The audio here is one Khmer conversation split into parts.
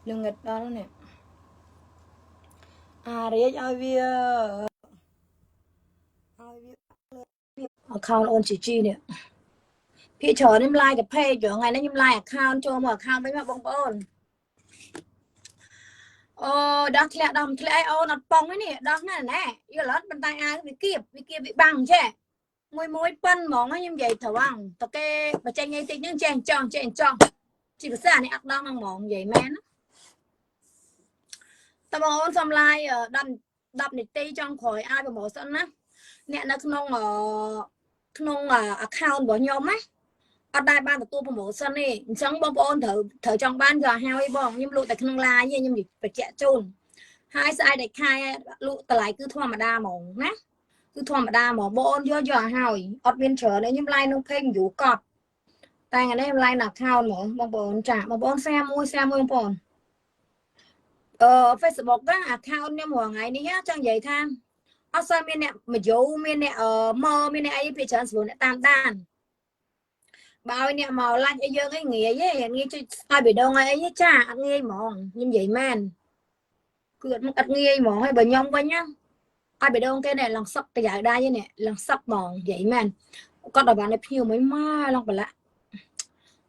lưng nghịch đó nè riết ai bia account on chị chi nèพี่เฉยน้ำลายกับเพจอยู่ไงนะน้ำลาย account โจม account ไปมาบงบนดักแคร์ดำแคร์เอาหนัดปองไว้นี่ดักนั่นแน่ยี่หลอดมันตายอาวิกีบบังใช่มวยปั้นมองให้ยังใหญ่ถวังตะเกียบใจไงติดยังแจงจองchỉ có xa này ác đang mong vậy men ta bảo xâm lai đập này tây trong khỏi ai bảo sẵn á nè nó không account của nhóm á ở đây ban của tôi bảo sẵn đi chẳng bao ôn thử trong ban giờ heo ấy bong nhưng lụt tại không lai như nhưng phải chạy chôn hai sai để khai lụt lại cứ thua mà đa mỏng nè cứ thua mà đa mỏng bộ ôn giờ heo ở bên trở đấy nhưng lai nó phênh vũ cọp tay ngày đây lai là account mà bong trả mà bong xe mua bong Facebook á account nem hoàng ngày đi á chẳng vậy tham ở sao mình nè mà dấu mình nè mò mình nè ai bị chán xuống nè tam đàn bao nè mò lại cho dương cái nghĩa với nghe cho ai bị đâu ngay ấy cha nghe mòn như vậy man cứ ăn nghe mòn hay bà nhông quá nhá ai bị đâu cái này lần sắp cái giải đa như nè lần sắp mòn vậy man con đòi bạn này phiêu mới ma lần bà lạ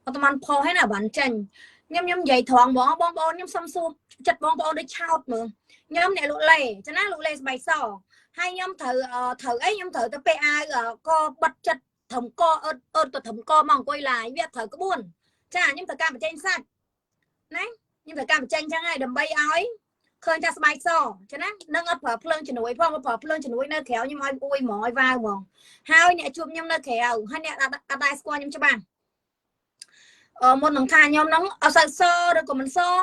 tao man po hay là bạn tranh nhâm vậy thoáng bong nhâm xăm xu chặt bong để trao mường nhâm này lụa lề cho nó lụa lề bài sò hai nhâm thử ấy nhâm thử tới pa co bật chặt thầm co ơn thầm co mong quay lại việc thử có buồn chả nhâm thử cam tranh sạch đấy nhâm thử cam tranh chẳng ai đầm bay áo khơi cho bài sò cho nó nâng ấp phở phơn cho núi phong phở phơn cho núi nơi khéo nhưng mà ui mỏi vào mòn hai nhẹ chụp nhâm nơi khéo hai nhẹ đai squat nhâm cho bạn một thằng thà nhóm nó ở sân sơ rồi của mình sơ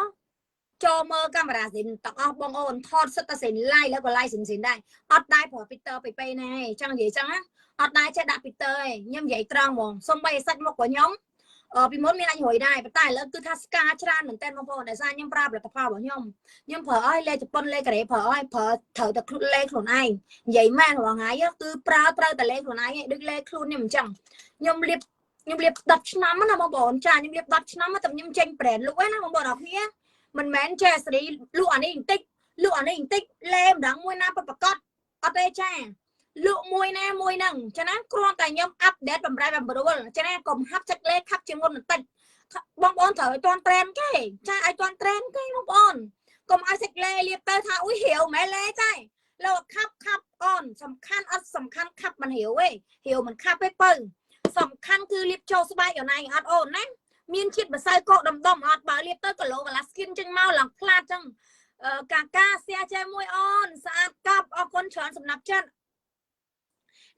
cho mơ camera xin tặng bong ôn thọt rất ta xin likeแล้วก็ like xin đây ọtได้พอปีเตอร์ไปnày chẳng gì chẳng á ọtได้sẽ đặtปีเตอร์nhóm vậy trăng mong xong bay sách một của nhóm bị muốn mình anh hồi đây bắt tayแล้วคือทัสกาชราเหมือนเต้นบางคนแต่ซ่าnhómปราบแล้วก็พาบ่nhóm phở ơi lê chụpปนlêกระเดphở ơi phở thởแต่lêខ្លួនឯងនិយាយមែនហងៃគឺប្រើត្រូវតែលេខ្លួនឯងដូចលេខ្លួននេះមិនចឹងខ្ញុំលៀបខ្ញុំលៀប10ឆ្នាំណាបងប្អូនចាខ្ញុំលៀប10ឆ្នាំតែខ្ញុំចេញប្រែនលក់ឯណាបងប្អូនអរគ្នាមិនមែនចេះសេរីលក់អានេះបន្តិចលក់អានេះបន្តិចលេម្ដងមួយណាប្រកបអត់ទេចាលក់មួយណាមួយហ្នឹងចាណាគ្រាន់តែខ្ញុំអាប់ដេតបំរែបំរួលចាណាកុំហាប់ចិត្តលេខាប់ជាងមុនបន្តិចបងប្អូនត្រូវឲ្យទាន់ត្រេនគេចាឲ្យទាន់ត្រេនគេបងប្អូនកុំឲ្យសេចក្លេលៀបទៅថាអ៊ុយហៀវម៉ែលេចាលោកខាប់អូនសំខាន់អត់សំខាន់ខាប់មិនហៀវទេហៀវមិនខាប់ទេបើសំខាន់គឺលៀបចូលស្បែកខ្លួនឯងអត់អូនណាមានជាតិម្សៅកកដុំអត់បើលៀបទៅគីឡូកន្លះ skin ចឹងមកឡើងផ្លាតចឹងកាសៀជាមួយអូនស្អាតកប់អរគុណច្រើនសម្រាប់ចិត្ត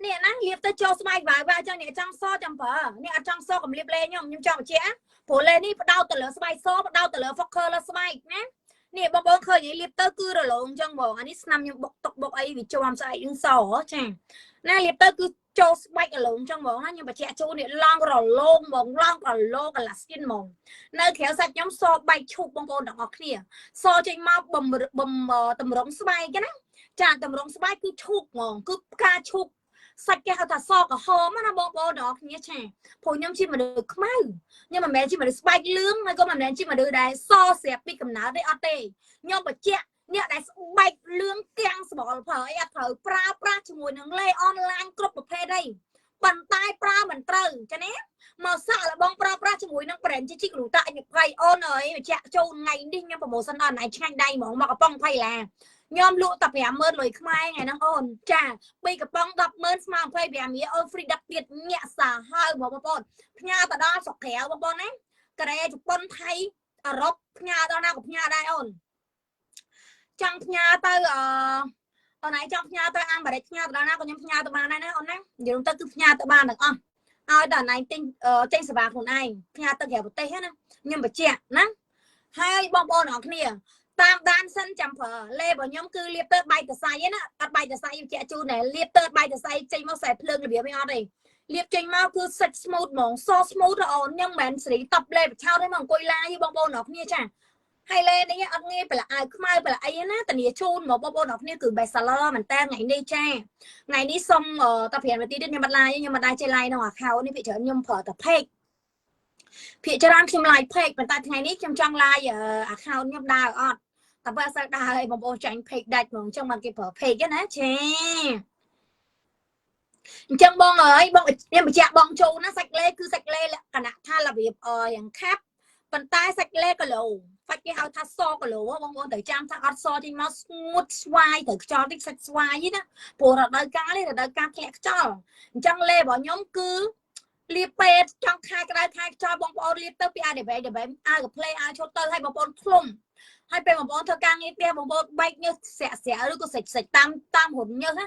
នេះណាលៀបទៅចូលស្បែកវាចឹងនេះចង់សចាំប្រើនេះអត់ចង់សកំលៀបលេខ្ញុំចង់បញ្ជាក់ព្រោះលេនេះផ្ដោតទៅលើស្បែកសផ្ដោតទៅលើ focus លើស្បែកណានេះបងប្អូនឃើញលៀបទៅគឺរលោងចឹងបងអានេះស្នាមខ្ញុំបុកតុកបុកអីវាជាប់ស្អែកនឹងសចាណាលៀបទៅគឺចូលស្បែករលោងចឹងហ្មងណាខ្ញុំបញ្ជាក់ជូននេះឡងរលោងហ្មងឡងរលោងកន្លះ skin ហ្មងនៅក្រៅសាច់ខ្ញុំសបែកឈូកបងប្អូនទាំងអស់គ្នាសចេញមកបំតម្រង់ស្បែកណាចាតម្រង់ស្បែកគឺឈូកហ្មងគឺផ្កាឈូកសាច់គេហៅថាសក្រហមណាបងប្អូនទាំងអស់គ្នាចាព្រោះខ្ញុំជាមនុស្សខ្មៅខ្ញុំមិនមែនជាមនុស្សស្បែកលឿងហើយក៏មិនមែនជាមនុស្សដែលសស្រាប់ពីកំណើតទេអត់ទេខ្ញុំបញ្ជាក់អ្នកដែលស្បែកលឿងទាំងស្បល់ប្រើអីអត់ត្រូវប្រើប្រាស់ជាមួយនឹងលេអនឡាញគ្រប់ប្រភេទអីប៉ុន្តែប្រើមិនត្រូវចាណាមកសាក់លបងប្រើប្រាស់ជាមួយនឹង brand ជីករូតាអញភ័យអូនអើយបញ្ជាក់ចូលថ្ងៃនេះខ្ញុំប្រម៉ូសិនដល់ណៃឆ្ងាញ់ដៃហ្មងមកកំប៉ុងភ័យឡាខ្ញុំលក់តែ 50000 លុយខ្មែរថ្ងៃហ្នឹងអូនចាពីកំប៉ុង 100000 ស្មើ 25រៀលអូន free 10ទៀតញាក់សាហើបងប្អូនផ្ញើទៅដល់ស្រុកក្រៅបងប្អូនណាកូរ៉េជប៉ុនថៃអឺរ៉ុបផ្ញើដល់ណាក៏ផ្ញើដែរអូនចង់ផ្ញើទៅអូនឯងចង់ផ្ញើទៅអាមេរិកផ្ញើទៅដល់ណាក៏ខ្ញុំផ្ញើទៅបានដែរណាអូនណានិយាយទៅគឺផ្ញើទៅបានទាំងអស់ឲ្យតែណៃទិញសេវាខ្លួនឯងផ្ញើទៅក្រៅប្រទេសណាខ្ញុំបញ្ជាក់ណាហើយបងប្អូនអរគ្នាតាមដានសិនចាំប្រើលេរបស់ខ្ញុំគឺលាបទៅបែកតសៃណាអត់បែកតសៃខ្ញុំជែកជូនដែរលាបទៅបែកតសៃចេញមកខ្សែភ្លើងរបៀបនេះអត់ទេលាបចេញមកគឺសាច់ smooth ហ្មងស smooth អូនខ្ញុំមិនមែនស្រីតប់លេបឆោតទេមកអង្គុយឡាយបងប្អូនអរគ្នាចាហើយលេនេះអត់ងាយប្រឡាអាវខ្មៅប្រឡាអីណាតានីជូនមកបងប្អូនអរគ្នាគឺ best seller មែនតើថ្ងៃនេះចាថ្ងៃនេះសុំតែ5នាទីទៀតខ្ញុំអត់ឡាយខ្ញុំមិនដែរចេះឡាយក្នុង account នេះពីច្រើនខ្ញុំប្រើតែ page ភាគច្រើនខ្ញុំ like page ប៉ុន្តែថ្ងៃនេះខ្ញុំចង់ like account ខ្ញុំដើរអត់តែបើសិនដើរឲ្យបងប្អូនចាញ់ page ដាច់ហ្មងអញ្ចឹងបានគេប្រើ page ណាចាអញ្ចឹងបងអើយបងខ្ញុំបញ្ជាក់បងជូនណាសាច់លេគឺសាច់លេលក្ខណៈថារបៀបយ៉ាងខាប់ប៉ុន្តែសាច់លេគីឡូសាច់គេហៅថាសគីឡូបងប្អូនត្រូវចាំថាអត់សចេញមកស្ងួតស្វាយត្រូវខ្យល់តិចសាច់ស្វាយណាព្រោះរដូវកាលនេះរដូវកាលធ្លាក់ខ្យល់អញ្ចឹងលេរបស់ខ្ញុំគឺលាបពេទ្យចង់ខែក្តៅខែខ្យល់បងប្អូនលាបទៅពីអាដេបេអាវកាផ្លេអាវឈុតទៅឲ្យបងប្អូនឃ្លុំហើយពេលបងប្អូនធ្វើការងារផ្ទះបងប្អូនបែកញើសស្រាក់ឬក៏សាច់តាមរុនញើសណា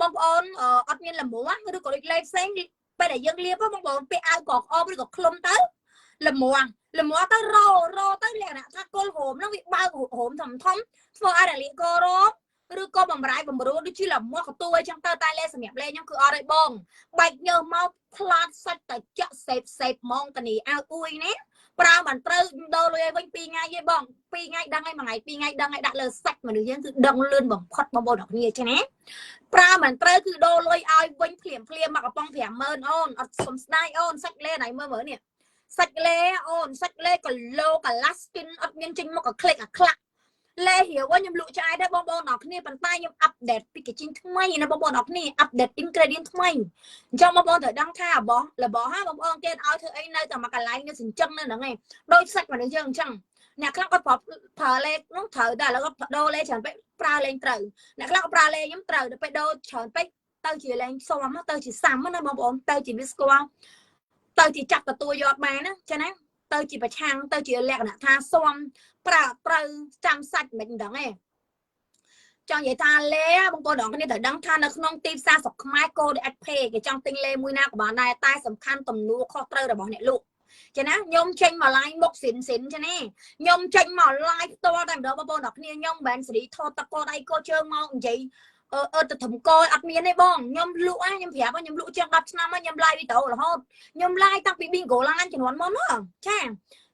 បងប្អូនអត់មានលមួឬក៏ដូចលេខផ្សេងពេលដែលយើងលាបបងប្អូនពាក់អាវកអបឬក៏ឃ្លុំទៅលមួទៅរទៅលក្ខណៈថាគល់ហូមហ្នឹងវាបើកហូមធំធ្វើឲ្យរលាកករឬក៏បំរាយបំរួលដូចជាលមួកទួយចឹងទៅតែលេសម្រាប់លេខ្ញុំគឺអត់ឲ្យបងបែកញើសមកផ្លាត់សាច់តែចាក់សេបហ្មងតានីអាវអួយនេះប្រើមិនត្រូវដូរលុយឲ្យវិញ2ថ្ងៃទេបង2ថ្ងៃដឹងហើយមួយថ្ងៃ2ថ្ងៃដឹងហើយដាក់លើសាច់មនុស្សយើងគឺដឹងលឿនបំផុតបងប្អូនអរគ្នាចឹងណាប្រើមិនត្រូវគឺដូរលុយឲ្យវិញភ្លាមមកកំប៉ុង 50000 អូនអត់សុំស្ដាយអូនសាច់លេណៃមើលនេះសាច់លេអូនសាច់លេគីឡូកាឡាស្គីនអត់មានចេញមកអាក្លេកអាខ្លាក់លេហៀវខ្ញុំលក់ឆ្អែតដែរបងប្អូនអរគ្នាប៉ុន្តែខ្ញុំអាប់ដេតពីកជីងថ្មីណាបងប្អូនអរគ្នាអាប់ដេត ingredient ថ្មីអញ្ចឹងបងប្អូនត្រូវដឹងថារបស់ហាបងប្អូនគេឲ្យធ្វើអីនៅតែមកកន្លែងនៅសិញ្ចឹងនៅហ្នឹងឯងដូចសាច់មនុស្សយើងអញ្ចឹងអ្នកខ្លះគាត់ប្រើលេនោះត្រូវតែឥឡូវគាត់ដូរលេច្រើនពេកប្រើលេងត្រូវអ្នកខ្លះក៏ប្រើលេខ្ញុំត្រូវទៅពេលដូរច្រើនពេកទៅជាលេងស៊ំទៅជាសាំណាបងប្អូនទៅជាវាស្គាល់ទៅជាចាប់ទទួលយកបានណាចឹងណាទៅជាប្រឆាំងទៅជាលក្ខណៈថាស៊ំប្រើត្រូវចាំសាច់មិនដឹងទេចង់និយាយថាលេបងប្អូនទាំងគ្នាត្រូវដឹងថានៅក្នុងទីផ្សារស្រុកខ្មែរកូដេអេចភេគេចង់ទិញលេមួយណាក៏បានដែរតែសំខាន់ទំនួលខុសត្រូវរបស់អ្នកលក់ចឹងណាខ្ញុំចេញមក line មុខស៊ីនចឹងណាខ្ញុំចេញមក line ផ្ទាល់តែម្ដងបងប្អូនទាំងគ្នាខ្ញុំមិនមែនសេរីថតតកោដៃកោជើងមកនិយាយទៅធំកអត់មានទេបងខ្ញុំលក់ខ្ញុំប្រាប់ខ្ញុំលក់ជាង10ឆ្នាំហើយខ្ញុំ live វីដេអូរហូតខ្ញុំ live តាំងពី bingo ឡើងចំនួនមុនហ្នឹងចា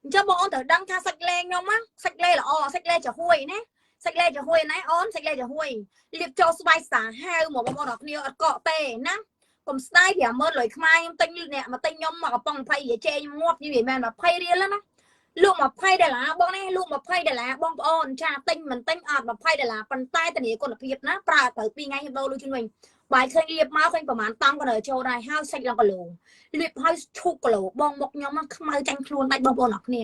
អញ្ចឹងបងអូនត្រូវដឹងថាសាច់លេខ្ញុំណាសាច់លេល្អសាច់លេចាហួយណាសាច់លេចាហួយណាអូនសាច់លេចាហួយលាបចូលស្បែកសាហាវមកបងប្អូនអរគ្នាអត់កកទេណាកុំស្ដាយ50000លុយខ្មែរខ្ញុំទិញអ្នកមកទិញខ្ញុំមកកំប៉ុង20រៀលជេរខ្ញុំងាប់និយាយមែន20រៀលណាលក់$20បងនេះលក់$20បងប្អូនចាទិញមិនទិញអត់$20ប៉ុន្តែធានាគុណភាពណាប្រើទៅ2ថ្ងៃខ្ញុំដូរលុយជូនវិញបាយឃើញលាបមកឃើញប្រហែលតង់ក៏នៅចូលដែរហើយសាច់ឡើងគីឡូលាបហើយឈូកគីឡូបងមុខខ្ញុំខ្មៅចាញ់ខ្លួនដាច់បងប្អូនអរគ្នា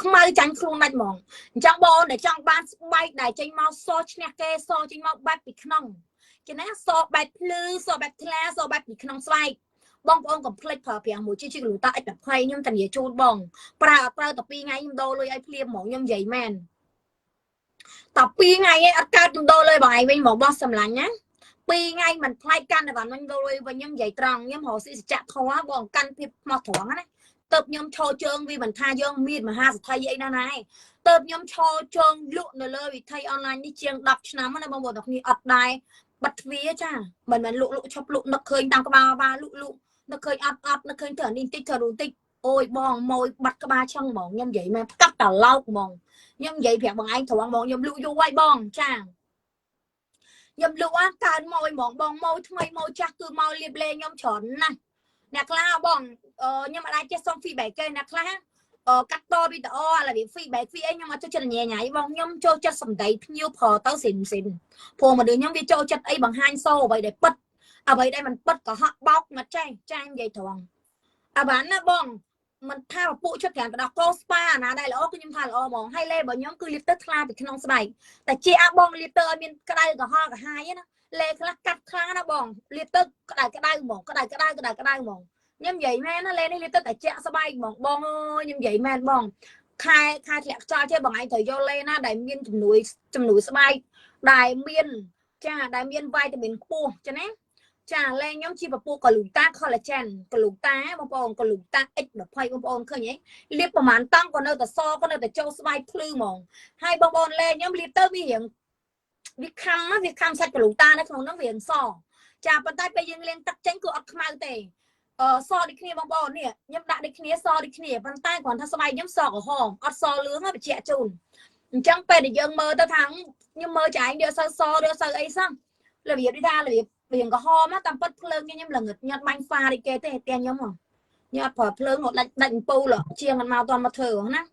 ខ្មៅចាញ់ខ្លួនដាច់ហ្មងអញ្ចឹងបងដែលចង់បានស្បែកដែលចេញមកសឈ្នះគេសចេញមកបែបពីក្នុងគេណាសបែបភ្លឺសបែបថ្លាសបែបពីក្នុងស្បែកបងប្អូនកុំភ្លេចប្រើប្រាស់មួយជីលូតា X20 ខ្ញុំតានីជូនបងប្រើអត់ប្រើតែ2ថ្ងៃខ្ញុំដូរលុយឲ្យភ្លាមហ្មងខ្ញុំនិយាយមែនតែ2ថ្ងៃឯងអត់កើតខ្ញុំដូរលុយបងឯងវិញហ្មងបោះសម្លាញ់ណា2ថ្ងៃមិនផ្លែកកាន់តែបានខ្ញុំដូរលុយវិញខ្ញុំនិយាយត្រង់ខ្ញុំរកស៊ីសច្ចៈធម៌បងកាន់ភាពស្មោះត្រង់ណាទៅខ្ញុំឈរជើងវាមិនថាយើងមានមហាសទ្ធិអីណាណាឯងទៅខ្ញុំឈរជើងលក់នៅលើវិធីអនឡាញនេះជាង10ឆ្នាំណាបងប្អូនទាំងគ្នាអត់ដែរបាត់ទ្វាចាមិនមែនលក់ឈប់លក់នឹកឃើញតាមក្បាលបាលក់នឹកឃើញអត់នឹកឃើញធ្វើនេះតិចធ្វើនោះតិចអូយបងម៉ួយបាត់ក្បាលឆឹងហ្មងខ្ញុំនិយាយមែនផ្កាប់តឡោកហ្មងខ្ញុំនិយាយប្រាប់បងឯងត្រង់ហ្មងខ្ញុំលក់យូរហើយបងចាខ្ញុំលក់កើនម៉ួយហ្មងបងម៉ួយថ្មីម៉ួយចាស់គឺមកលៀបលេខ្ញុំច្រើនណាស់អ្នកខ្លះបងខ្ញុំអាចចេះសុំ feedback គេអ្នកខ្លះកាត់តវីដេអូឥឡូវ feedback អីខ្ញុំអត់ចូលចិត្តញ៉ៃបងខ្ញុំចូលចិត្តសម្ដីភ្ញៀវប្រើទៅស៊ីនព្រោះមនុស្សខ្ញុំវាចូលចិត្តអីបង្ហាញសូអ្វីដែលពិតអ្វីដែលមិនពិតក៏ហក់បោកមកចាញ់និយាយត្រង់អាបានណាបងមិនថាពពួកចិត្តទាំងដល់កោស្ប៉ាអាណាដែលល្អគឺខ្ញុំថាល្អហ្មងហើយលេរបស់ខ្ញុំគឺលាបទៅថ្លាពីក្នុងស្បែកតែជាអាបងលាបទៅឲ្យមានក្តៅកុហកកាហាយណាលេខ្លះកាត់ខ្លាំងណាបងលាបទៅក្តៅហ្មងក្តៅហ្មងខ្ញុំនិយាយមែនណាលេនេះលាបទៅតែជាក់ស្បែកហ្មងបងអើយខ្ញុំនិយាយមែនបងខែធ្លាក់ខ្យល់ទេបងឯងត្រូវយកលេណាដែលមានជំនួយស្បែកដែលមានចាដែលមានវីតាមីនខ្ពស់ចាណាចាលេខ្ញុំជាពពួកកលូតា collagen កលូតាបងប្អូនកលូតា X20 បងប្អូនឃើញហ៎លាបប្រហែលតង់ក៏នៅតែសក៏នៅតែចូលស្បែកភ្លឺហ្មងហើយបងប្អូនលេខ្ញុំលាបទៅវារៀងវាខំសាច់កលូតានៅក្នុងហ្នឹងវារៀងសចាប៉ុន្តែពេលយើងលាងទឹកចេញគឺអត់ខ្មៅទេសដូចគ្នាបងប្អូននេះខ្ញុំដាក់ដូចគ្នាសដូចគ្នាប៉ុន្តែគ្រាន់ថាស្បែកខ្ញុំសក្រហមអត់សលឿងបញ្ជាក់ជូនអញ្ចឹងពេលដែលយើងមើលទៅថាខ្ញុំមើលចាញ់យកសយកសអីសោះរបៀបនេះថារបៀបរៀងក្រហមតាមពិតភ្លើងខ្ញុំល្ងឹតញាត់បាញ់ហ្វារីគេទេផ្ទះខ្ញុំ nhọt phở phơn một đánh pu là chiên ăn màu toàn mà thử nè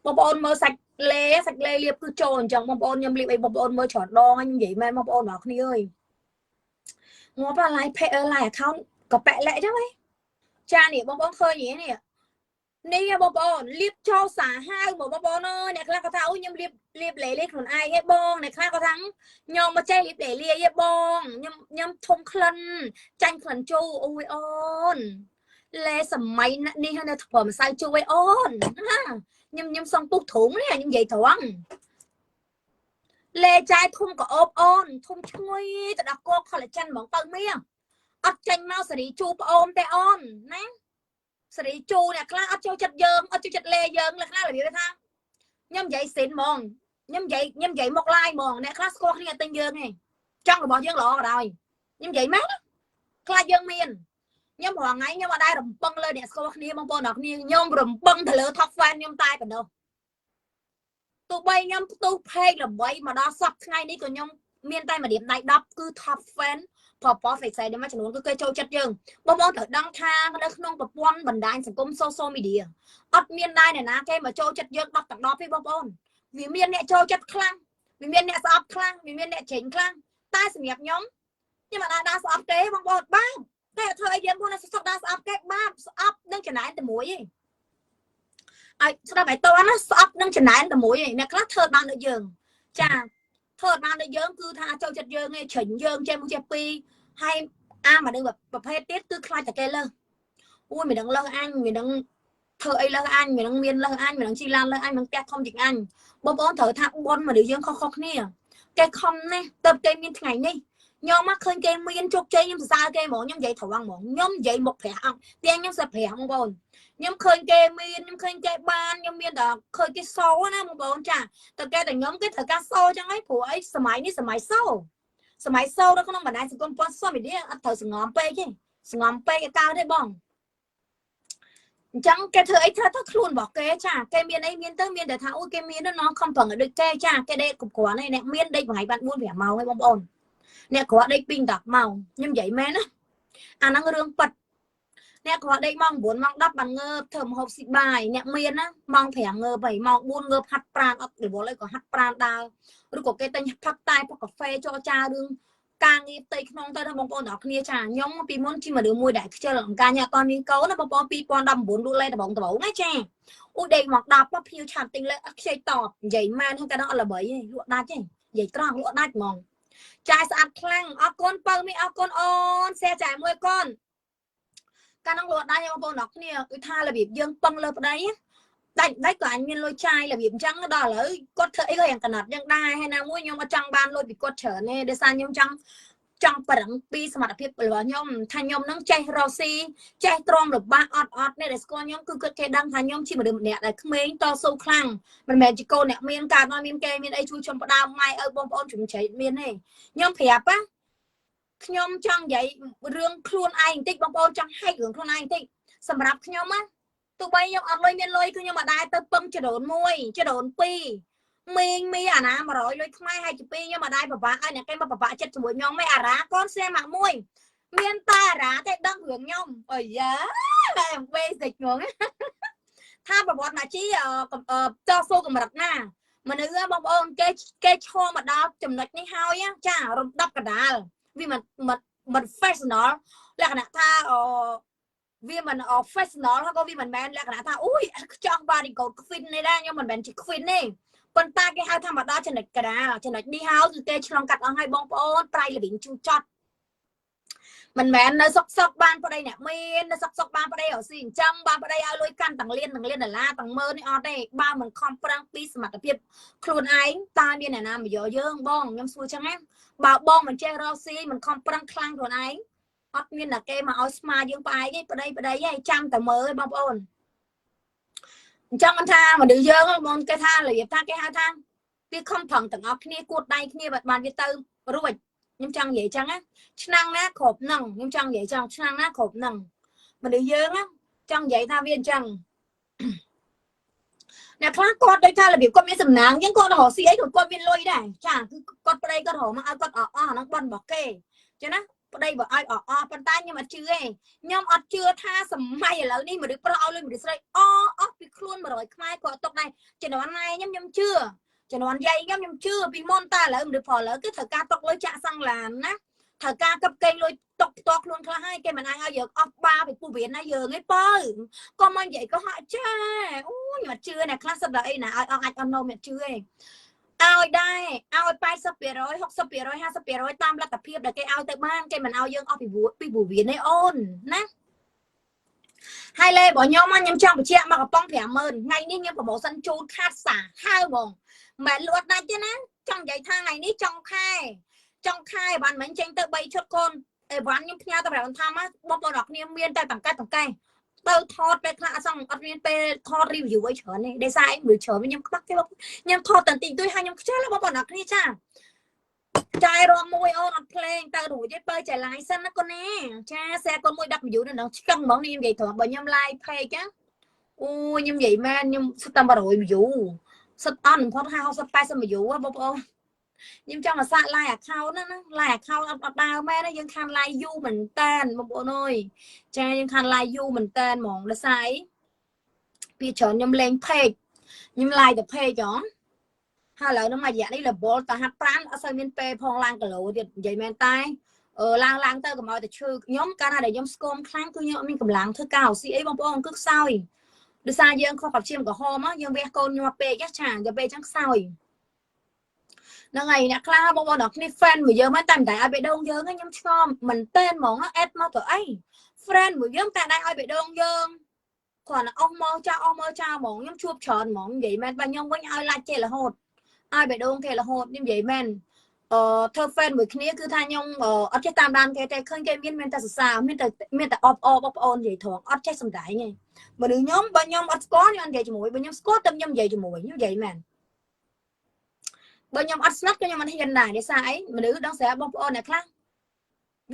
bông ôn mơ sạch lê liệp cứ trồn chẳng bông ôn nhâm liệp ấy bông ôn mơ chọt đo anh vậy mà bông ôn bảo đi ơi ngó vào lại phe lại account có pẹ lệ chứ mấy cha nè bông ôn khơi nhỉ nè nè bông ôn liệp cho xả hai một bông ôn ơi nè khác có tháo nhâm liệp lệ liệp còn ai hết bông nè khác có thắng nhom mà chơi liệp lệ liệp bông nhâm thông khăn tranh khăn chu ôi ôn lê sầm máy đi hay là thực phẩm sai chu ôi ôn nhâm xong tút thủng nè nhưng vậy thoáng lê trai thun có ốp ôn thun chuiแต่ đặc cô khỏi là chân bóng tầng miếng ắt chân mau xử lý chu ôm tay ôn nè xử lý chu nè class ắt cho chặt dơm ắt cho chặt lê dơm là class là gì thang nhâm vậy xịn mòn nhâm vậy một like mòn nè class cô nghe tên dơm này trong là bỏ dơm lọ rồi nhâm vậy mát class dơm miền nhâm hoàng ấy nhâm ở đây rầm băng lên nè cô nghe băng bông nọc nghe nhôm rầm băng thở lửa thọc fan nhâm tay còn đâu tụi bay nhâm tụi phê là bay mà đó sắp ngay đi của nhâm miền tây mà điểm này đắp cứ top fanพอphải xài để mà chẳng muốn cứ cây trâu chất dương bông bông thở đăng tha nó không tập quan bần đai sản công social media ớt miền đai này ná cây mà trâu chất dương đọc tặng đó với bông bông vì miền nè trâu chất khăn vì miền nè sập khăn vì miền nè chỉnh khăn ta sẽ nghiệp nhóm nhưng mà đa sập kế bông bông ba cái thời gian bông nó sập đa sập kế ba sập đang chả nãy từ mũi ấy ai sao phải to nó sập đang chả nãy từ mũi ấy nè các thơ ban được giường chà thơ ban được giường cứ tha trâu chất dương nghe chỉnh dương trên một chiếc pi hay mà đừngแบบเพศtiết cứ khai tại cây lơ ui mày đừng lơ anh mày đừng thợ ấy lơ anh mày đừng miên lơ anh mày đừng chi lan lơ anh đừng kẹt không chỉnh anh bố thợ thằng bon mà được dương khó nè cây không nè tập cây miên ngày đi nhóm mắt khơi cây miên chốt chơi nhưng sao cây mỏ nhóm vậy thầu ăn mỏ nhóm vậy một thẻ ăn tiền nhóm sập thẻ không bồn nhóm khơi cây miên nhóm khơi cây ban nhóm miên đó khơi cái sâu á nó bồn chả tập cây tại nhóm cái thợ cá sâu chẳng ấy của ấy sớm máy sâuสมัยโซ่แล้วก็น้องบันไดสกุลปอนซ่อมอีกเนี่ยเธอสงอมเป้ใช่สงอมเป้แกก้าวได้บ้องจังแกเธอไอ้เธอถ้าครูนบอกแกจ้าแกเมียนไอ้เมียนเตอร์เมียนแต่ถ้าอุ้ยแกเมียนน้องคำฝังở đâyแกจ้าแกได้กบกว่าnàyเนี่ยเมียนได้ngày bạn buôn vẻ màu hay bông ồnเนี่ยขวาได้ปิ้งดักเมาnhưng vậy mẹ nó năng rương bậtเนี่ยขวาได้มองบุญมองดับบังเงือบเถิมหกสิบบายเนี่ยเมียนนะมองแผงเงือบไปมองบุญเงือบหัดปราณหรือบอกเลยก็หัดปราณดาวหรือก็แกตั้งพักตายพวกกาแฟโจจ้าเรื่องcàng nghiệp tây không tới bông bông đỏ kia chả nhóm pi muốn chi mà được mua đại chơi là ca nhà con đi cấu nó bông bông pi con đầm bốn đu lên là bông tàu ngay cha ui đây mặc đạp nó phiêu chặt tình lên chơi tọt vậy man hơn cái đó là bởi lụa đa chứ vậy tròn lụa đa mòn trai sạch khăn áo con pơ mi áo con on xe chạy môi con cái nó lụa đa bông bông đỏ kia cái tha là bị dương păng lên đấy đấy của anh miên lôi chai là bị trắng đó là có thể có hàng cẩnยังได้hay là mua nhưng mà trăng ban lôi bị quật trở nè để sang nhưng trăng bẩn piสมัติเพียบหรือว่าย่อมทานย่อมนั่งใจรอซีใจตรงหรือบ้าอดเนี่ยเด็กก็ย่อมคือเกิดแค่ดังทานย่อมชิมมาดื่มเนี่ยแต่เมย์ต่อสู้คลั่งมันแมจิโกเนี่ยเมียนการนอนเมียนแกเมียนไอชูชมประดาวไม่บอมบอลฉุมเฉยเมียนนี่ย่อมเพียบปะย่อมจังใหญ่เรื่องครูนไอติ๊กบอมบอลจังให้เรื่องครูนไอติ๊กสำหรับย่อมอ่ะtụi bay nhom ăn lôi miên lôi cứ nhưng mà đai tao bưng cho đồn môi cho đồn pi mi à nè mà rồi lôi mai hai chục pi nhưng mà đai bà ai nè cái mà bà chết rồi nhom mấy à rá con xe mạng môi miên ta rá thế đang hưởng nhom ơi giá em quê dịch ngưỡng tha bà bọn là chỉ cho số của mặt nè mà nữ bông ôn cái cho mà đau chùm lệch ní hao á cha rồi đắp cả đà vì mình professional là nè tha vì mình office nó có vì mình men là cái thằng ui trong ba thì có fin này ra nhưng mình bèn chỉ fin này còn ta cái hai thằng mà đó trên này cái đá trên này đi háo từ tê trong cắt ở hai bông bông trai là bị chu chót mình men nó sọc ban vào đây nè men nó sọc ban vào đây ở xin trăm ban vào đây ao lôi căn tầng liên là la tầng mơ này ở đây ba mình không đang pi mặt tập việc khuôn ái ta bên này nam bây giờ dương bông nhâm xui chẳng em bảo bông mình chơi rossi mình không đang khang khuôn ái ớt miên là cây mà ớt ma dương bài cái ở đây trăm tờ mới bông ôn trong anh tha mà được dương môn cái tha là việc tha cái hai thang cái không thần tầng ớt kia cuột đây kia bật bàn cái tư rồi nhưng chẳng vậy chẳng á năng nát khộp nằng nhưng chẳng vậy chẳng năng nát khộp nằng mà được dương á chẳng vậy tha viên chẳng nè khác con đây tha là việc con miên sầm nắng những con họ xí ấy của con miên lôi này chả cứ con đây con họ mà con nó bắn bỏ kê cho nó ប្តីបើឲ្យប៉ុន្តែខ្ញុំអត់ជឿទេខ្ញុំអត់ជឿថាសម័យឥឡូវនេះមនុស្សប្រុសឲ្យលុយមនុស្សស្រីអស់ពីខ្លួន100ខ្មែរក៏ຕົកដែរជំនាន់ណែខ្ញុំជឿជំនាន់យាយខ្ញុំជឿពីមុនតែឥឡូវមនុស្សប្រុសឥឡូវគឺត្រូវការຕົកលុយចាក់សង្លានណាត្រូវការកឹបកេងលុយຕົកផ្ទាល់ខ្លួនខ្លះហើយគេមិនអាចឲ្យយើងអស់បាពីពូវៀនណាយើងឯងបើក៏មិននិយាយក៏ហាក់ចាអូខ្ញុំអត់ជឿណាខ្លះសិតដល់អីណាឲ្យអាចអត់នោមមិនជឿទេឲ្យដែរឲ្យ80% 60% 50% តាមលទ្ធភាពដែលគេឲ្យទៅបានគេមិនឲ្យយើងអស់ពីពូវៀនទេអូនណាហើយលេបងខ្ញុំចង់បញ្ជាក់មកកំប៉ុង 50000 ថ្ងៃនេះខ្ញុំប្រម៉ូសិនជូនខាត់សាហៅបងមិនលួតដាច់ទេណាចង់និយាយថាថ្ងៃនេះចុងខែបានមិញចេញទៅ3ឈុតកូនអេវ៉ាន់ខ្ញុំផ្ញើទៅប្រហែលថាមកបងប្អូនអរគ្នាមានតែតង្កែទៅថតពេលខ្លះអត់មានពេលថត review ឲ្យច្រើនទេដោយសារអីមើលច្រើនខ្ញុំខ្វះគេខ្ញុំថតតន្តិចទួយហើយខ្ញុំខ្ជិលបងប្អូនអរគ្នាចាចាយរំមួយអូនអត់ភ្លេងទៅរួចទេបើចាយ live សិនណាកូនណាចាแชร์កូនមួយ10 view នៅនឹងឆ្កឹងហ្មងនេះខ្ញុំនិយាយត្រង់បើខ្ញុំ live page ណាអូខ្ញុំនិយាយមែនខ្ញុំសិតតែ100 view សិតអត់បំផុត50 80 view បងប្អូនខ្ញុំចង់ឲ្យសាក live account ណា live account អត់ដើរមែនទេយើងខាន live យូរមែនតានបងប្អូនអើយចាយើងខាន live យូរមែនតានហ្មងដោយសារអីពីច្រើនខ្ញុំលេង page ខ្ញុំ live ទៅ page ហ៎ហើយឥឡូវហ្នឹងមួយរយៈនេះលបលតហាត់ប្រាំអត់សូវមានពេលផងឡើងគីឡូទៀតនិយាយមែនតែឡើងទៅកុំឲ្យតែឈឺខ្ញុំកាលណាដែលខ្ញុំស្គមខ្លាំងគឺខ្ញុំអត់មានកម្លាំងធ្វើការអូស៊ីអីបងប្អូនគឺខ្សោយដោយសារយើងខុសกับឈាមក្រហមយើងវះកូនញាប់ពេកចាទៅពេកចឹងខ្សោយហ្នឹងហើយអ្នកខ្លះបងប្អូនអ្នកគ្នា fan មួយយើងមកតែមិនដែរឲ្យបេះដូងយើងខ្ញុំឆ្ងល់មិនតែនហ្មងអេតមកទៅអី friend មួយយើងតែដែរឲ្យបេះដូងយើងគ្រាន់តែអស់មកចោលហ្មងខ្ញុំជួបច្រើនហ្មងនិយាយមែនបើខ្ញុំវិញឲ្យឡាច់ចេះរហូតឲ្យបេះដូងគេរហូតខ្ញុំនិយាយមែនធ្វើ fan មួយគ្នាគឺថាខ្ញុំអត់ចេះតាមដានគេទេឃើញគេមានតែសរសើរមានតែអបបងប្អូននិយាយត្រង់អត់ចេះសំដែងទេមនុស្សខ្ញុំបើខ្ញុំអត់ស្គាល់ខ្ញុំនិយាយជាមួយបើខ្ញុំស្គាល់តែខ្ញុំនិយាយជាមួយខ្ញុំនិយាយមែនបើខ្ញុំអត់ស្និទ្ធក៏ខ្ញុំមិនហ៊ានដែរដោយសារអីមនុស្សដឹងស្រាប់បងប្អូនអ្នកខ្លះ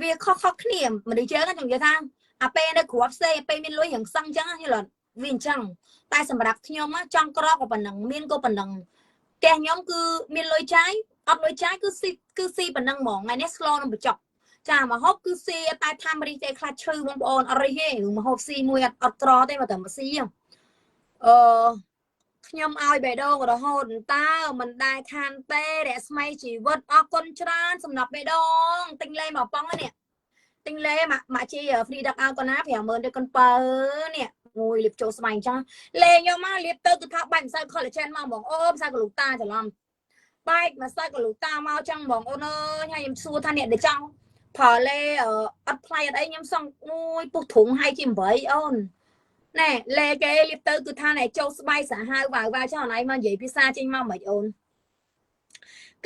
វាខុសគ្នាមនុស្សជើងខ្ញុំនិយាយថាអាពេលនៅគ្រាប់ផ្សេងពេលមានលុយរៀងសឹងអញ្ចឹងយល់វាអញ្ចឹងតែសម្រាប់ខ្ញុំចង់ក្រក៏ប៉ុណ្ណឹងមានក៏ប៉ុណ្ណឹងផ្ទះខ្ញុំគឺមានលុយចាយអត់លុយចាយគឺស៊ីប៉ុណ្ណឹងហ្មងថ្ងៃនេះស្លនឹងបញ្ចប់ចាមកហូបគឺស៊ីតែថាមរីទេខ្លះឈឺបងប្អូនអត់រីទេមកហូបស៊ីមួយអត់ក្រទេមកតែមកស៊ីខ្ញុំឲ្យបេះដូងរហូតតើមិនដែរខានទេរស្មីជីវិតអរគុណច្រើនសម្រាប់បេះដូងទិញលេមកប៉ងនេះទិញលេមកជី free ដឹកឲ្យកូនណា 50000 ទៅកូនបើនេះមួយលាបចូលស្បែកចាស់លេខ្ញុំមកលាបទៅគឺថាបាច់ម្សៅ collagen មកបងអូម្សៅកលូតាច្រឡំបែកម្សៅកលូតាមកចឹងបងអូនអើយហើយខ្ញុំសួរថាអ្នកដែលចង់ប្រើលេអត់ថ្លៃអត់អីខ្ញុំសងមួយពុះធុងឲ្យជា8អូនណែលេគេលាបទៅគឺថាណែចូលស្បែកសាហាវវ៉ាវចុះអណៃមកនិយាយភាសាចេញមកមិនអូន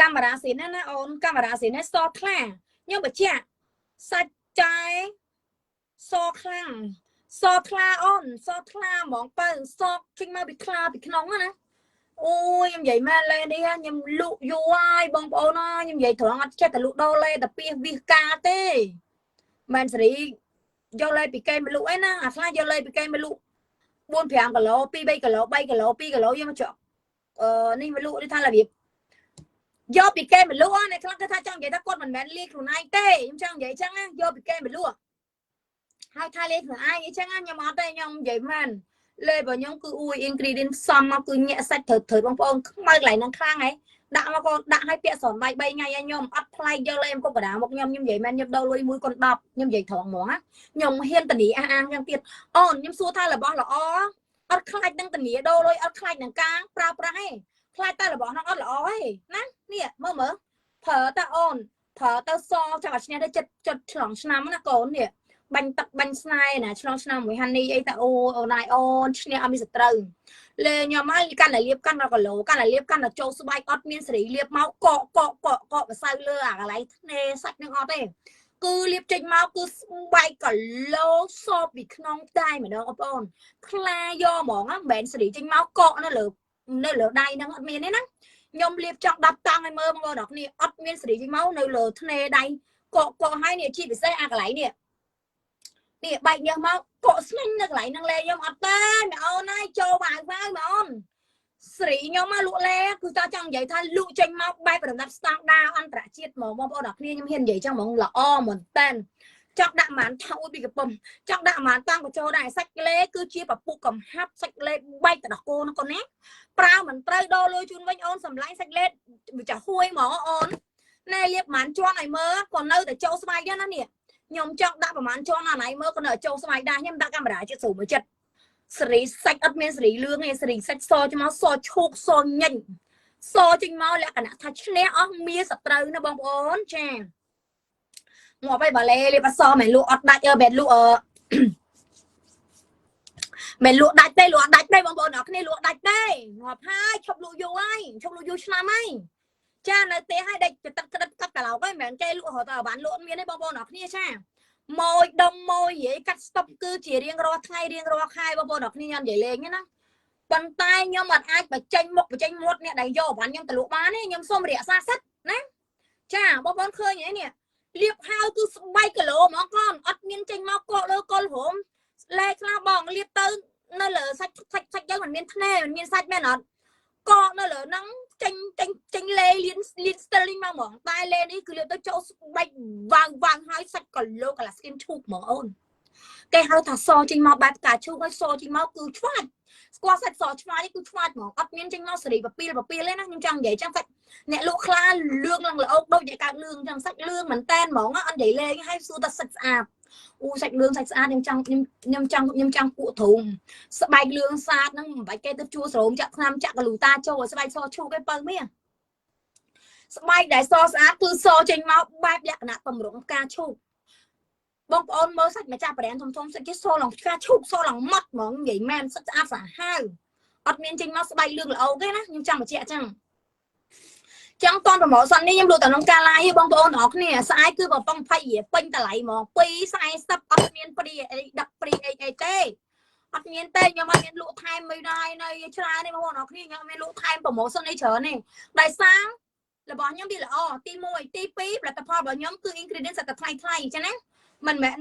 កាមេរ៉ាស៊ីនណាអូនកាមេរ៉ាស៊ីននេះសថ្លាខ្ញុំបញ្ជាក់សាច់ចាយសខ្លាំងសថ្លាអូនសថ្លាហ្មងបើសចេញមកពីខ្លាពីក្នុងណាអូយខ្ញុំនិយាយមែនលេនេះខ្ញុំលក់យូរហើយបងប្អូនខ្ញុំនិយាយត្រង់អត់ចេះតែលក់ដូរលេតែពីវិសកាទេមែនសេរីយកលេពីគេមកលក់ឯណាអាខ្លះយកលេពីគេមកលក់4 5គីឡូ2 3គីឡូ3គីឡូ2គីឡូយកមកចុកនេះមកលក់នេះថារបៀបយកពីគេមកលក់អ្នកខ្លះគេថាចង់និយាយថាគាត់មិនមែនលាយខ្លួនឯងទេខ្ញុំចង់និយាយចឹងណាយកពីគេមកលក់ហើយថាលេខ្លួនឯងអញ្ចឹងខ្ញុំអត់ទេខ្ញុំនិយាយមែនលេរបស់ខ្ញុំគឺអ៊ូ ingredient ផ្សំមកគឺញាក់សាច់ត្រូវបងប្អូនខ្មៅកន្លែងហ្នឹងខ្លាំងហ៎ដាក់មកកូនដាក់ឲ្យពាក់ស្រមដៃ3ថ្ងៃឲ្យខ្ញុំអត់ប្លែកយកលេមកុកកដាមកខ្ញុំនិយាយមែនខ្ញុំដូរលុយ1គុណ10ខ្ញុំនិយាយត្រង់ហ្មងណាខ្ញុំហ៊ានតនីអាងយ៉ាងទៀតអូនខ្ញុំសួរថារបស់ល្អអត់ខ្លាចនឹងតនីដូរលុយអត់ខ្លាចនឹងការប្រើប្រាស់ទេខ្លាចតែរបស់ហ្នឹងអត់ល្អទេណានេះមើលប្រើតែអូនប្រើទៅសចាំឲ្យឈ្នះទៅចិត្តឆ្លងឆ្នាំណាកូននេះបាញ់ទឹកបាញ់ស្នេហ៍ណាឆ្លងឆ្នាំមួយហានីអីតាអូនអូនឈ្នះអត់មានសត្រូវលេខ្ញុំហើយកាន់តែលាបកាន់តែគីឡូកាន់តែលាបកាន់តែចូលស្បែកអត់មានសេរីលាបមកកកសៅលើអាកន្លែងធ្នេសាច់នឹងអត់ទេគឺលាបចេញមកគឺស្បែកគីឡូសបពីក្នុងតែម្ដងបងប្អូនខ្លាយកហ្មងមិនមែនសេរីចេញមកកកនៅលើដៃហ្នឹងអត់មានទេណាខ្ញុំលាបចង់10តង់ឲ្យមើលបងប្អូនអ្នកនេះអត់មានសេរីចេញមកនៅលើធ្នេដៃកកឲ្យនេះជាពិសេសអាកន្លែងនេះនេះបែកញើសមកកក់ស្ញាញ់នៅកន្លែងហ្នឹងលេខ្ញុំអត់ទេម៉ែអូនហើយចូលវាយម៉ែអូន ស្រីខ្ញុំមកលក់លែគឺតើចង់និយាយថាលក់ចេញមកបែបប្រដាប់ស្តង់ដារអន្តរជាតិហ្មងបងប្អូនអរគ្នាខ្ញុំហ៊ាននិយាយចឹងហ្មងល្អមែនតើចង់ដាក់បានថោពីកំពុំចង់ដាក់បានតាំងកញ្ចោដែរសាច់លេគឺជាពពុះកំហាប់សាច់លេបែកទៅដល់គោនោះកូនណាប្រើមិនត្រូវដោលុយជូនវិញអូនសម្លាញ់សាច់លេវាចាហួយហ្មងអូនណែលៀបប្រហែលជាន់ឲ្យមើលក៏នៅតែចូលស្បែកដែរណានេះខ្ញុំចង់ដាក់ប្រហែលជាន់ណាណៃមើលក៏នៅចូលស្បែកដែរខ្ញុំដាក់កាមេរ៉ាជិតស្រួលមួយចិត្តសេរីសាច់អត់មានសេរីលឿងទេសេរីសាច់សចេញមកសឈូកសញញសចេញមកលក្ខណៈថាឈ្នះអស់មានសត្រូវណាបងប្អូនចាងាប់ឲ្យបាឡេលៀបអសមិនលក់អត់ដាច់បែបលក់មិនលក់ដាច់ទេលក់អត់ដាច់ទេបងប្អូនអរគ្នាលក់ដាច់ទេងាប់ហើយឈប់លក់យូរហើយឈប់លក់យូរឆ្នាំហើយចានៅទេឲ្យដាច់ទឹកក្តិតកាត់កឡោកហ្នឹងមិនមែនគេលក់រហូតបានលក់មានទេបងប្អូនអរគ្នាចាម៉ួយដុំម៉ួយនិយាយកាត់ស្តុបគឺជារៀងរាល់ថ្ងៃរៀងរាល់ខែបងប្អូនអរគ្នាខ្ញុំនិយាយលេងណាប៉ុន្តែខ្ញុំអត់អាចបញ្ចេញមុខបញ្ចេញមាត់អ្នកដែលយកបានខ្ញុំទៅលក់បានទេខ្ញុំសូមរក្សាសិទ្ធណាចាបងប្អូនឃើញហ្នឹងនេះលៀបហើយគឺស្បែកគីឡូហ្មងកូនអត់មានចេញមកកកលើកុលហមលេខ្លះបងលៀបទៅនៅលើសាច់យើងមិនមានធ្នេមិនមានសាច់មែនអត់កកនៅលើហ្នឹងចេញលេលៀនស្ទីលមកហ្មងតែលេនេះគឺលៀបទៅចូលស្បែកវាងហើយសាច់គីឡូកន្លះស្គីមឈូកហ្មងអូនគេហៅថាសចេញមកបែបផ្កាឈូកហើយសចេញមកគឺឆ្វាច់ស្គាល់សាច់សឆ្វាច់នេះគឺឆ្វាច់ហ្មងអត់មានចេញមកសេរីប៉ពីលទេណាខ្ញុំចង់និយាយចឹងសាច់អ្នកលក់ខ្លាលឿងឡើងល្អដូចអ្នកកើតលឿងចឹងសាច់លឿងមែនតែនហ្មងអត់និយាយលេងហើយសួរតែសាច់ស្អាតអូសាច់លឿងសាច់ស្អាតខ្ញុំចង់ពួកធុងស្បែកលឿងស្អាតហ្នឹងមិនបាច់គេទៅជួស្រោមចាក់ថ្នាំចាក់កលូតាចូលស្បែកសឈូកឯពៅមាសស្បែកដែលសស្អាតគឺសចេញមកបែបលក្ខណៈតម្រង់ផ្កាឈូកបងប្អូនមើលសាច់ម្ចាស់បរិញ្ញាធំសាច់គេសឡើងផ្កាឈូកសឡើងម៉ត់ហ្មងនិយាយមែនសាច់ស្អាតសាហាវអត់មានចេញមកស្បែកលឿងល្អទេណាខ្ញុំចង់បញ្ជាក់អញ្ចឹងចឹងតនប្រម៉ូសិននេះខ្ញុំលក់តែក្នុងការ live បងប្អូនអរគ្នាស្អាតគឺបំពង់20រៀលពេញតម្លៃហ្មង240អត់មានព្រីអីដឹកព្រីអីទេអត់មានទេខ្ញុំអត់មានលក់ថែមមួយដែរនៅច្រើនទេបងប្អូនអរគ្នាខ្ញុំមានលក់ថែមប្រម៉ូសិននេះច្រើនទេដោយសាររបស់ខ្ញុំវាល្អទី1ទី2ផលិតផលរបស់ខ្ញុំគឺ ingredient សិតតែថ្លៃអញ្ចឹងណាមិនមែន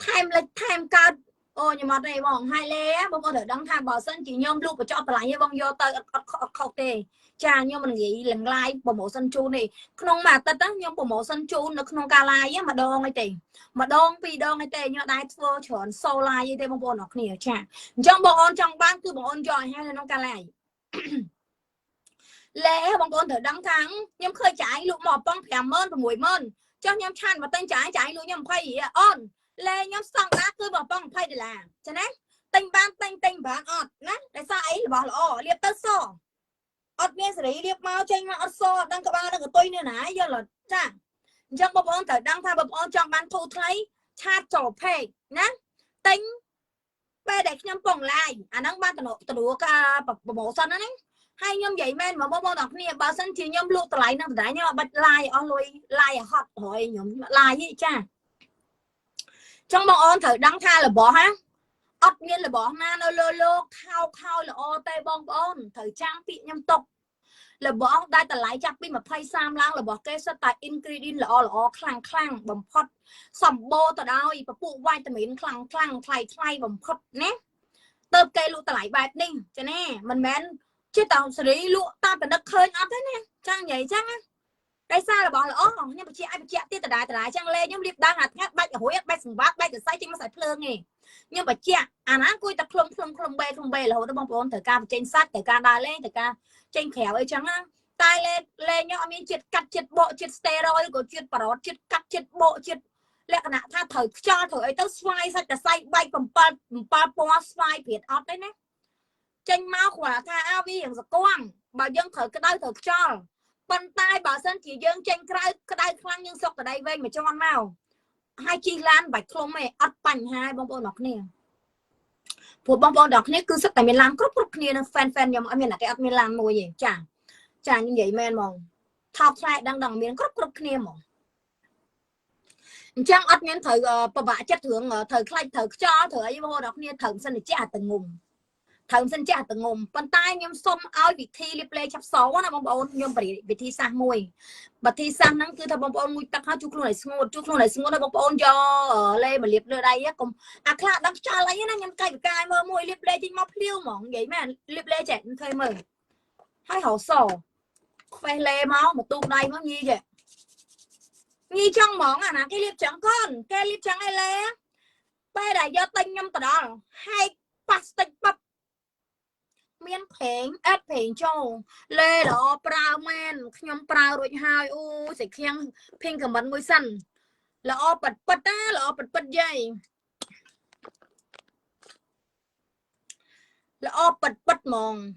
ថែមលេខថែមកើតអូខ្ញុំអត់ទេបងហើយលេបងប្អូនត្រូវដឹងថាបើសិនជាខ្ញុំលក់បញ្ចុះតម្លៃទេបងយកទៅអត់ខុសទេចាខ្ញុំមិននិយាយលំឡាយប្រម៉ូសិនជូនទេក្នុងមួយអាទិត្យខ្ញុំប្រម៉ូសិនជូននៅក្នុងការ live ម្ដងអីទេម្ដងពីរដងអីទេខ្ញុំអត់ដែរធ្វើច្រើន សូឡាយទេបងប្អូនអរគ្នាចាអញ្ចឹងបងប្អូនចង់បានគឺបងប្អូនយកឲ្យហើយនៅក្នុងការ live លេបងប្អូនត្រូវដឹងថាខ្ញុំឃើញចាយលក់មកប៉ុង 50000 60000ចុះខ្ញុំឆានមកទិញចាយលក់ខ្ញុំ20រៀលអូនលេខ្ញុំស្តង់ដារគឺបងប៉ុង$20ចាណាទិញបានបានអត់ណាដោយសារអីរបស់ល្អលៀបទៅសអត់មានសេរីលៀបមកចេញមកអត់សអត់ដឹងក្បាលនឹងកតុយនៅណាយល់ចាអញ្ចឹងបងប្អូនត្រូវដឹងថាបងប្អូនចង់បានធូរថ្លៃឆាតចូលផេកណាទិញពេលដែលខ្ញុំពង live អាហ្នឹងបានទទួលការប្រម៉ូសិនហ្នឹងហើយខ្ញុំនិយាយមែនបងប្អូនអរគ្នាបើសិនជាខ្ញុំលក់តម្លៃនឹងតម្លៃខ្ញុំអត់បាច់ live អស់លុយ live ហត់ហើយខ្ញុំ live ទេចាចឹងបងអូនត្រូវដឹងថារបស់ណាអត់មានរបស់ណានៅលើលោកខោល្អទេបងប្អូនត្រូវចាំពាក្យខ្ញុំទុករបស់ដែលតម្លៃចាប់ពី20-30ឡើងរបស់គេសិតតែ ingredient ល្អខ្លាំងបំផុតសម្បូរទៅដោយពពុះវីតាមីនខ្លាំងថ្លៃបំផុតណាទៅគេលក់តម្លៃបែបនេះចាណាមិនមែនជាតោសេរីលក់តាមបណ្ឌិតឃើញអត់ទេណាចានិយាយចឹងណាដោយសាររបស់ល្អខ្ញុំបញ្ជាក់ទៀតដដែលចឹងលេខ្ញុំរៀបដើមអាថ្ងៃបាច់រួយបាច់សម្បត្តិបាច់សរសៃចេញមកសាច់ភ្លើងឯងខ្ញុំបញ្ជាក់អាណាគួយតែខ្លុំបេរហូតដល់បងប្អូនត្រូវការបញ្ចេញសាច់ត្រូវការដើរលេងត្រូវការចេញក្រៅអីចឹងណាតែលេខ្ញុំអត់មានជាតិកាត់ជាតិបកជាតិស្តេរ៉ុយក៏ជាតិប៉ារ៉ុតជាតិកាត់ជាតិបកជាតិលក្ខណៈថាត្រូវខ្យល់ត្រូវអីទៅស្វាយសាច់តែសាច់បែក7ពណ៌ស្វាយព្រាតអត់ទេណាចេញមកគ្រាន់ថាវារៀងសកងបើយើងត្រូវក្តៅត្រូវខ្យល់ប៉ុន្តែបើសិនជាយើងចេញក្រៅក្តៅខ្លាំងយើងសុកក្តៅវិញមួយជាន់មកហើយជិះឡានបាច់ខ្លុំទេអត់បញ្ហាបងប្អូនអរគ្នាព្រោះបងប្អូនអរគ្នាគឺសិតតែមានឡានគ្រប់គ្នានឹង fan ខ្ញុំអត់មានតែគេអត់មានឡានមួយទេចាខ្ញុំនិយាយមែនហ្មងថោកថ្លៃដឹងមានគ្រប់គ្នាហ្មងអញ្ចឹងអត់មានត្រូវពិបាកចិត្តរឿងត្រូវខ្លាច់ត្រូវខ្យល់ត្រូវអីបងប្អូនអរគ្នាត្រូវសិនជាអាតងុំ thầm sinh cha từ ngồm bàn tay nhom xôm áo vị thi liệp lê chập sáu na bông bồn nhom bari vị thi sang mùi bạch thi sang năng cứ thầm bông bồn mùi tắc ha chút luôn này ngột bông bồn cho lê mà liệp lê đây á cùng à khla đắp cha lấy na nhom cài mơ mùi liệp lê trên móc liêu mỏng vậy mà liệp lê trẻ khơi mờ hai hậu sổ phải lê máu một tu đây máu nhi vậy nhi trong mỏng à nè cái liệp trắng con cái liệp trắng hay lê bây đại do tinh nhom từ đó hai plastic bắp miên phèn ép phèn châu lê đó prao men nhom prao rồi hai u sẽ khiêng phèn cầm bắn môi xanh là o bật á là o bật dây là o bật mòn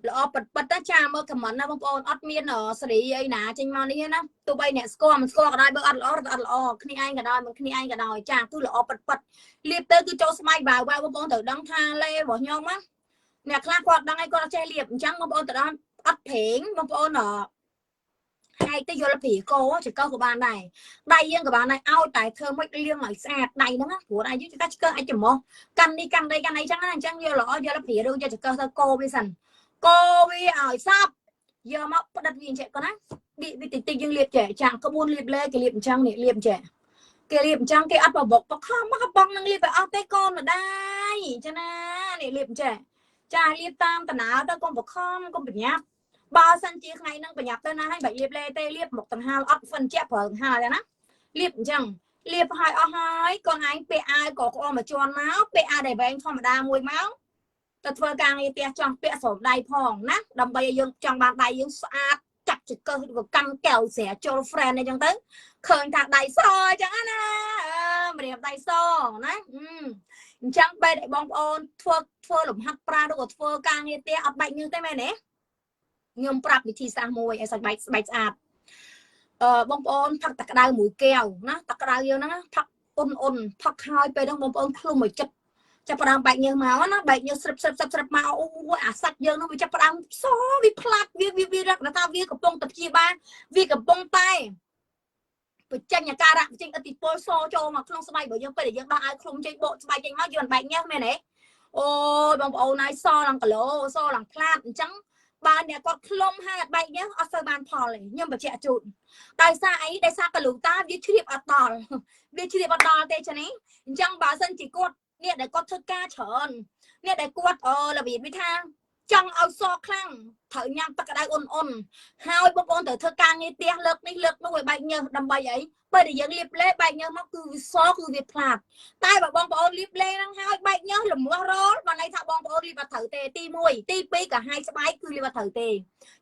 là o bật á cha mơ cầm bắn na bông bông ót miên ở sợi ấy nè trên mòn đi na tụi bay nè score cái đây bơ ăn lỏ khi ai cả đòi mà khi ai cả đòi cha tôi là o bật liệp tới cứ cho smile vào bông bông thử đăng tha lê bỏ nhom á nè khla quạt đang ai con che liệp trắng bông bông từ đó ắt phèn bông bông ở hai tới vô là phỉ cô chỉ câu của bạn này đây riêng của bạn này ao tài thơ mấy riêng lại sạt đây đó của đây chứ chúng ta chỉ cơ ai chừng mong căn đi căn đây căn này chẳng vô lõ vô là phỉ đâu cho chỉ cơ thơ cô bây giờ cô bây ở sắp giờ móc đặt viên trẻ con á bị tình nhưng liệp trẻ chẳng có buôn liệp lê cái liệp trắng này liệp trẻ cái liệp trắng cái ắt vào bọc nó không mắc bong năng liệp phải ao tay con ở đây cho nên để liệp trẻ cha liệp tam tận áo ta con bọc không con bị nhát ba sân chia ngày năng phải nhập tên hai bảy liệp lê tê liệp một tầng hai ấp phân chép ở hai đấy nè liệp chẳng liệp hai o hai con anh pa có con mà tròn máu pa để về anh không mà đa mùi máu tật vơ càng đi tia trong pa sổ đầy phòng nè đầm bay dương trong bàn tay dương sạch chặt chặt cơ của căng kèo xẻ cho friend này chẳng tới khởi thạc đầy soi chẳng á mà đẹp đầy so nè chẳng bay đại bong ôn thua lủng hấp pra đâu có thua càng đi tia ấp bệnh như thế này nè nhomปรับวิธีสร้างมวยไอ้สักใบสะอาดบางคนพักตะกร้าหมูแก้วนะตะกร้าเยอะนะพักอุ่นพักคอยไปต้องบางคนคลุมหมดจะประดามใบเงี้ยมาว่านะใบเงี้ยสับมาโอ้ยอาสักเยอะนะวิจะประดามซ้อวิพลัดวิรักนะตาวิกับปงตะกี้บ้านวิกับปงไตไปจังอย่างการะจังอติโปโซโจมาคลุมสบายบ่ยังไปเดี๋ยวยังได้คลุมใจโบสบายใจมากยืนใบเงี้ยแม่เนี่ยโอ้บางคนนายซ้อหลังกะโหลซ้อหลังพลาดจังบ้านเนี่ยก็คลุมให้ใบเนี้ยเอาเซอร์บานพอเลยยังแบบเจ้าจุดได้ซาไอ้ได้ซากระลูกตาวิชีพอัตตอลวิชีพอัตตอลเตชนี้จังบ้านสันจิกดเนี่ยได้กดทึกกาเฉินเนี่ยได้กดระเบียบวิธาจังเอาซอคลั่งเถอะยังตะกระไดอ่อนหายบางคนเถอะเธอกางนี่เตี้ยเลิกนี่เลิกนู่นใบเนี้ยดำใบใหญ่ไปเดี๋ยวยังรีบเล่ใบเนี้ยมันคือซอคือวิพลาดใต้แบบบางคนรีบเล่นั่งหายใบเนี้ยหลุมว่าร้อนวันไหนถ้าบางคนรีบมาเถอะเตตีมวยตีปีกับให้สบายคือรีบมาเถอะเต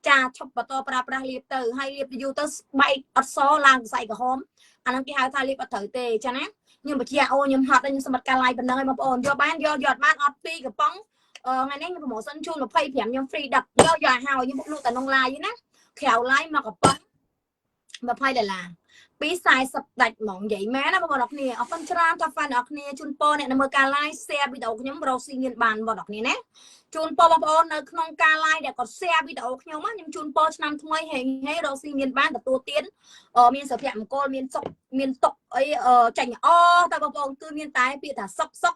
จ่าชอบประตูปรารีบเตอให้รีบอยู่เตอใบอัดซอลางใส่กับหอมอันนั้นที่หาทารีบมาเถอะเตใช่ไหมnhưng mà chị ô nhưng họ đang sắm cả lại bên nơi mà ổn do bán do giọt mát ọt piกับป้องngày nay một mẫu sân chun là phay phèm nhưng free đặt do giọt hào như một lụ tại nông lai vậy nè khéo lai màกับป้องmà phay làปีสายสับดัดหมองใหญ่แม้นะบอดอกเนี่ยเอาฟันชราทับฟันออกเนี่ยจุนโปเนี่ยในเมื่อการไล่เสียบิดอกยังเราซีเงินบานบอดอกเนี่ยนะจุนโปบอลในขนมการไล่เดี๋ยวก็เสียบิดอกยังมั้งยังจุนโปนำทำไมเห็นให้เราซีเงินบานแต่ตัวเตี้ยนมีเสือแผ่มโกลมีตกไอ้จังอ้อแต่บอลคือมีตายปีแต่ซอก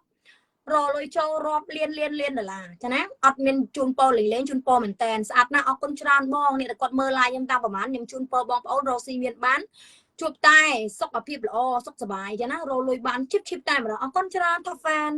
รอเลยโชว์รอบเลียนเดี๋ยวล่ะใช่ไหมอัดเป็นจุนโปหลิงเลี้ยงจุนโปเหมือนแตนสะอาดนะเอาคนชราบองเนี่ยแต่กดเมื่อลายยังตามประมาณยังจุนโปบองเอาเราซีเงินบานชุบใต้ซอกกับพี่ปลอซอกสบายจ้ะนะโรลอยบานชิบใต้มาแล้วเอาก้อนชราทับแฟน